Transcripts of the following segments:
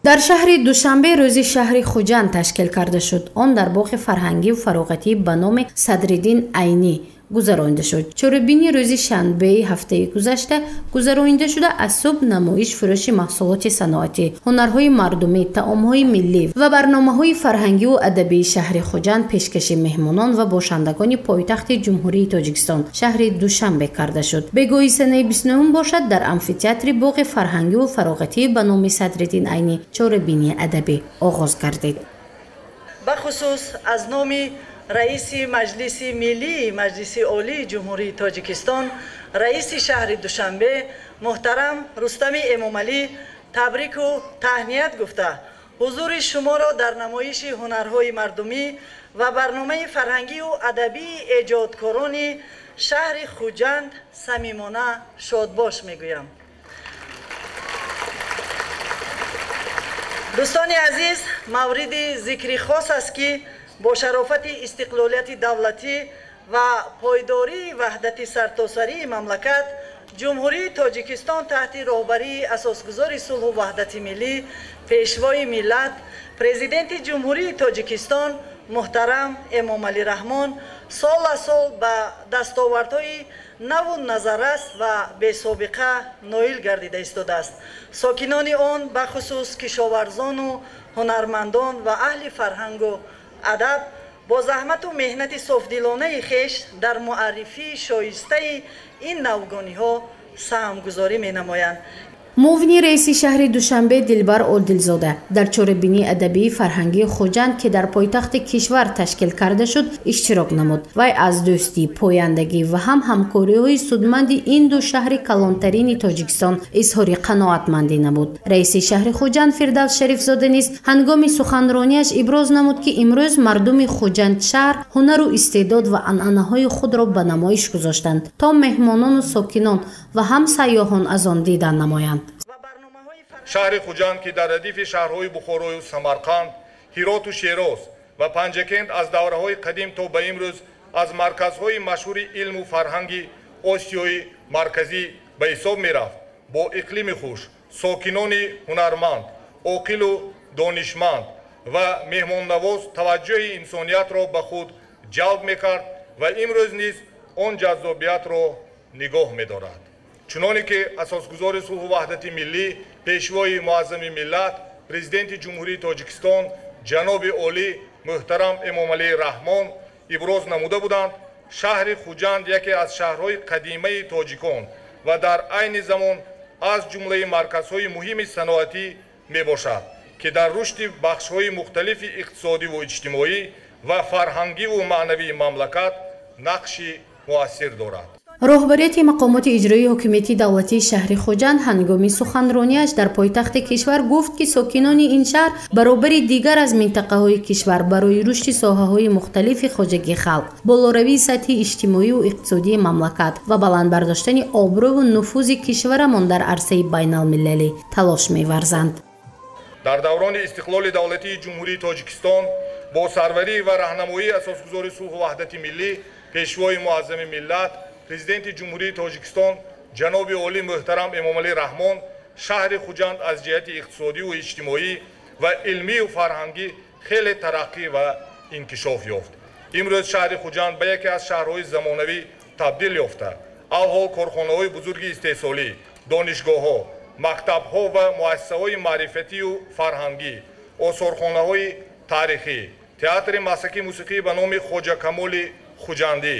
дар шаҳри душанбе рӯзи шаҳри хуҷанд ташкил карда шуд. Он дар боғи фарҳангиву фароғатӣ ба номи Садриддин Айнӣ гузаронида шуд. чорабини рӯзи шанбеи ҳафтаи гузашта гузаронида шуда аз субҳ намоиш, фурӯши маҳсулоти саноатӣ, ҳунарҳои мардумӣ, таомҳои миллӣ ва барномаҳои фарҳангиву адабии шаҳри хуҷанд пешкаши меҳмонон ва бошандагони пойтахти ҷумҳурии Тоҷикистон шаҳри Душанбе карда шуд. бегоҳи санаи 29 бошад дар амфитеатри боғи фарҳангиву фароғатӣ ба номи Садриддин Айнӣ чорабини адабӣ оғоз гардид. бахусус аз номи раиси маҷлиси миллии маҷлиси олии ҷумҳурии Тоҷикистон, раиси шаҳри Душанбе муҳтарам Рустами Эмомалӣ табрику таҳният гуфта ҳузури шуморо дар намоиши ҳунарҳои мардумӣ ва барномаи фарҳангию адабии эҷодкорони шаҳри Хуҷанд самимона шодбош мегӯям. дӯстони азиз, мавриди зикри хос аст ки бо шарофати истиқлолияти давлатӣ ва пойдории ваҳдати сартосарии мамлакат, ҷумҳурии Тоҷикистон таҳти роҳбарии асосгузори сулҳу ваҳдати миллӣ, пешвои миллат, президенти ҷумҳурии Тоҷикистон муҳтарам Эмомалӣ Раҳмон сол ба дастовардҳои наву назаррас ва бесобиқа ноил гардида истодааст. сокинони он бахусус кишоварзону ҳунармандон ва аҳли фарҳангу адаб бо заҳмату меҳнати софдилонаи хеш дар муаррифии шоистаи ин навгониҳо саҳмгузорӣ менамоянд. муовини раиси шаҳри Душанбе Дилбар Одилзода дар чорабинии адабии фарҳангии Хуҷанд ки дар пойтахти кишвар ташкил карда шуд иштирок намуд. вай аз дӯстӣ, пояндагӣ ва ҳамкориҳои судманди ин ду шаҳри калонтарини Тоҷикистон изҳори қаноатмандӣ намуд. раиси шаҳри Хуҷанд Фирдавс Шарифзода низ ҳангоми суханрониаш иброз намуд ки имрӯз мардуми Хуҷандшаҳр ҳунару истеъдод ва анъанаҳои худро ба намоиш гузоштанд то меҳмонону сокинон ва ҳам сайёҳон аз он дидан намоянд. шаҳри Хуҷанд ки дар радифи шаҳрҳои Бухорою Самарқанд, Ҳироту Шероз ва Панҷакент аз давраҳои қадим то ба имрӯз аз марказҳои машҳури илму фарҳанги Осиёи марказӣ ба ҳисоб мерафт. бо иқлими хуш, сокинони ҳунарманд, оқилу донишманд ва меҳмоннавоз таваҷҷӯҳи инсониятро ба худ ҷалб мекард ва имрӯз низ он ҷаззобиятро нигоҳ медорад. чуноне ки асосгузори сулҳу ваҳдати миллӣ, пешвои муаззами миллат, президенти ҷумҳурии Тоҷикистон ҷаноби олӣ муҳтарам Эмомалӣ Раҳмон иброз намуда буданд, шаҳри Хуҷанд яке аз шаҳрҳои қадимаи тоҷикон ва дар айни замон аз ҷумлаи марказҳои муҳими саноатӣ мебошад ки дар рушди бахшҳои мухталифи иқтисодиву иҷтимоӣ ва фарҳангиву маънавии мамлакат нақши муассир дорад. роҳбарияти мақомоти иҷроии ҳокимияти давлатии шаҳри Хуҷанд ҳангоми суханрониаш дар пойтахти кишвар гуфт ки сокинони ин шаҳр баробари дигар аз минтақаҳои кишвар барои рушди соҳаҳои мухталифи хоҷагии халқ, болоравии сатҳи иҷтимоиву иқтисодии мамлакат ва баландбардоштани обрӯву нуфузи кишварамон дар арсаи байналмилалӣ талош меварзанд. дар даврони истиқлоли давлатии ҷумҳурии Тоҷикистон бо сарварӣ ва раҳнамоии асосгузори сулҳу ваҳдати миллӣ, пешвои муаззами миллат, президенти ҷумҳурии Тоҷикистон ҷаноби олӣ муҳтарам Эмомалӣ Раҳмон шаҳри Хуҷанд аз ҷиҳати иқтисодиву иҷтимоӣ ва илмию фарҳангӣ хеле тараққӣ ва инкишоф ёфт. имрӯз шаҳри Хуҷанд ба яке аз шаҳрҳои замонавӣ табдил ёфта. алҳол корхонаҳои бузурги истеҳсолӣ, донишгоҳҳо, мактабҳо ва муассисаҳои маърифатию фарҳангӣ, осорхонаҳои таърихӣ, театри масаки мусиқӣ ба номи Хоҷа Камоли Хуҷандӣ,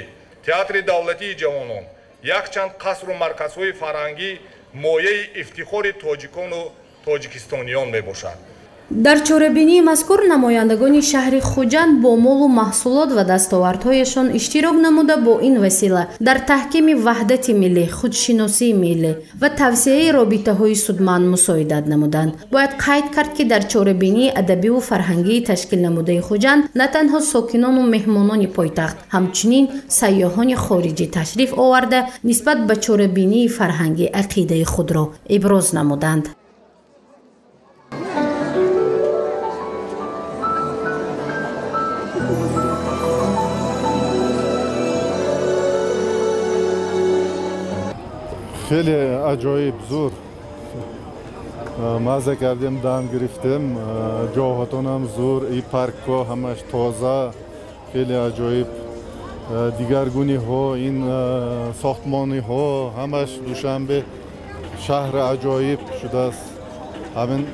театри давлатии ҷавонон, якчанд қасру марказҳои фарҳангӣ мояи ифтихори тоҷикону тоҷикистониён мебошад. дар чорабинии мазкур намояндагони шаҳри Хуҷанд бо молу маҳсулот ва дастовардҳояшон иштирок намуда бо ин васила дар таҳкими ваҳдати миллӣ, худшиносии миллӣ ва тавсеяи робитаҳои судманд мусоидат намуданд. бояд қайд кард ки дар чорабинии адабиву фарҳангии ташкил намудаи Хуҷанд на танҳо сокинону меҳмонони пойтахт, ҳамчунин сайёҳони хориҷӣ ташриф оварда нисбат ба чорабинии фарҳангӣ ақидаи худро иброз намуданд. خیلی عجایب زور مزه کردیم، دم گرفتیم. جاهاتون هم زور، این پارک ها همش تازه، خیلی عجایب. دیگرگونی ها، این ساختمانی ها همش دوشنبه شهر عجایب شده است. همین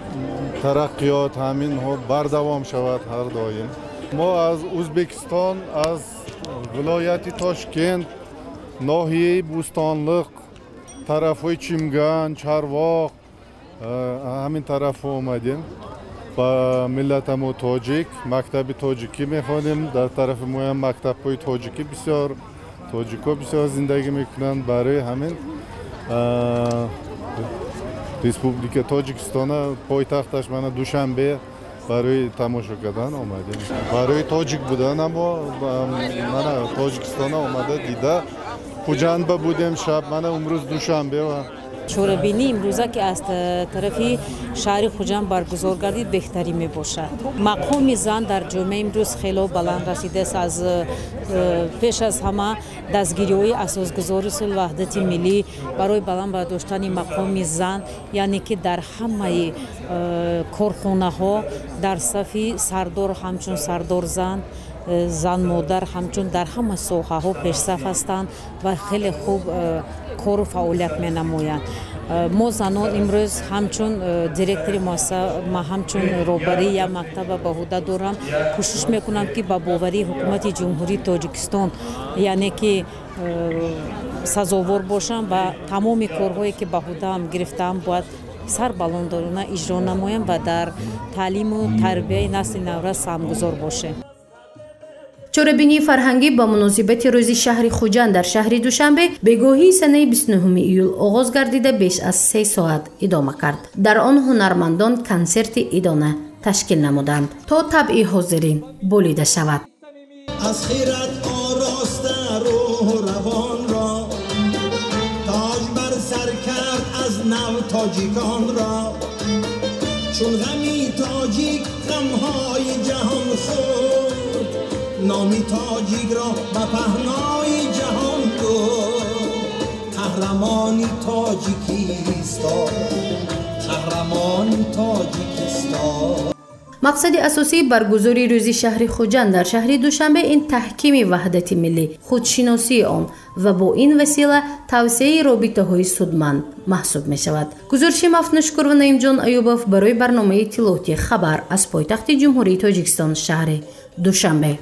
ترقیات همین ها بردوام شود هر دایم. ما از ازبکستان، از ولایت تاشکند، ناحیه بوستانلق، طرفای چیمگان، چارواق، همین طرف اومدیم. با ملتمو تاجیک، مکتب تاجیکی میخوانیم. در طرف ما هم مکتب های تاجیکی بسیار، تاجیکا بسیار زندگی میکنن. برای همین ریسپوبلیک تاجیکستان پایتختش من دوشنبه برای تماشا کردن آمدیم. برای تاجیک بودن اما من تاجیکستان آمده دیده. خوجند بودیم شب. من امروز دوشنبه و چوربینی امروزه که از طرفی شهر خوجند برگزار گردید بهتری می باشد. مقام زن در جامعه امروز خیلی بلند رسیده است. از پیش از همه دستگیری های اساسگذاری صلح وحدت ملی برای بلند برداشتن مقام زن، یعنی که در همه کارخانه ها در صفی سردار همچون سردار زن مادر همچون در همه ساحه ها پیشرفت هستند و خیلی خوب کار و فعالیت می نمایند. ما زنان امروز همچون دیرکتری ما همچون روبری یا مکتب بهوده دارم، کوشش میکنم که با باوری حکومت جمهوری تاجیکستان یعنی که سزاوار باشم و تمام کارهایی که بهوده هم گرفتم باید سربلندانه اجرا نمایم و در تعلیم و تربیت نسل نو سهمگذار باشه. چوربینی فرهنگی با مناسبت روز شهر خوجند در شهر دوشنبه بگاهی سنه 29 ایول آغاز گردیده بیش از 3 ساعت ادامه کرد. در آن هنرمندان کنسرت ادانه تشکیل نمودند تا طبع حاضرین بولیده شود. از خیرت آراسته روح و روان را تاج بر سر کرد از نو تاجیکان را، چون غمی تاجیک غمهای جهان خود، نامی تاجیک را به پهنای جهان برد. قهرمانی تاجیکیستان، قهرمانی تاجیکستان. مقصد اساسی برگزاری روز شهر خوجند در شهر دوشنبه این تحکیم وحدت ملی، خودشناسی آن و با این وسیله توسعه رابطه‌های سودمند محسوب می شود. گزارش مفنشکر و نعیم جان ایوبов برای برنامه اطلاعاتی خبر از پایتخت جمهوری تاجیکستان شهر دوشنبه.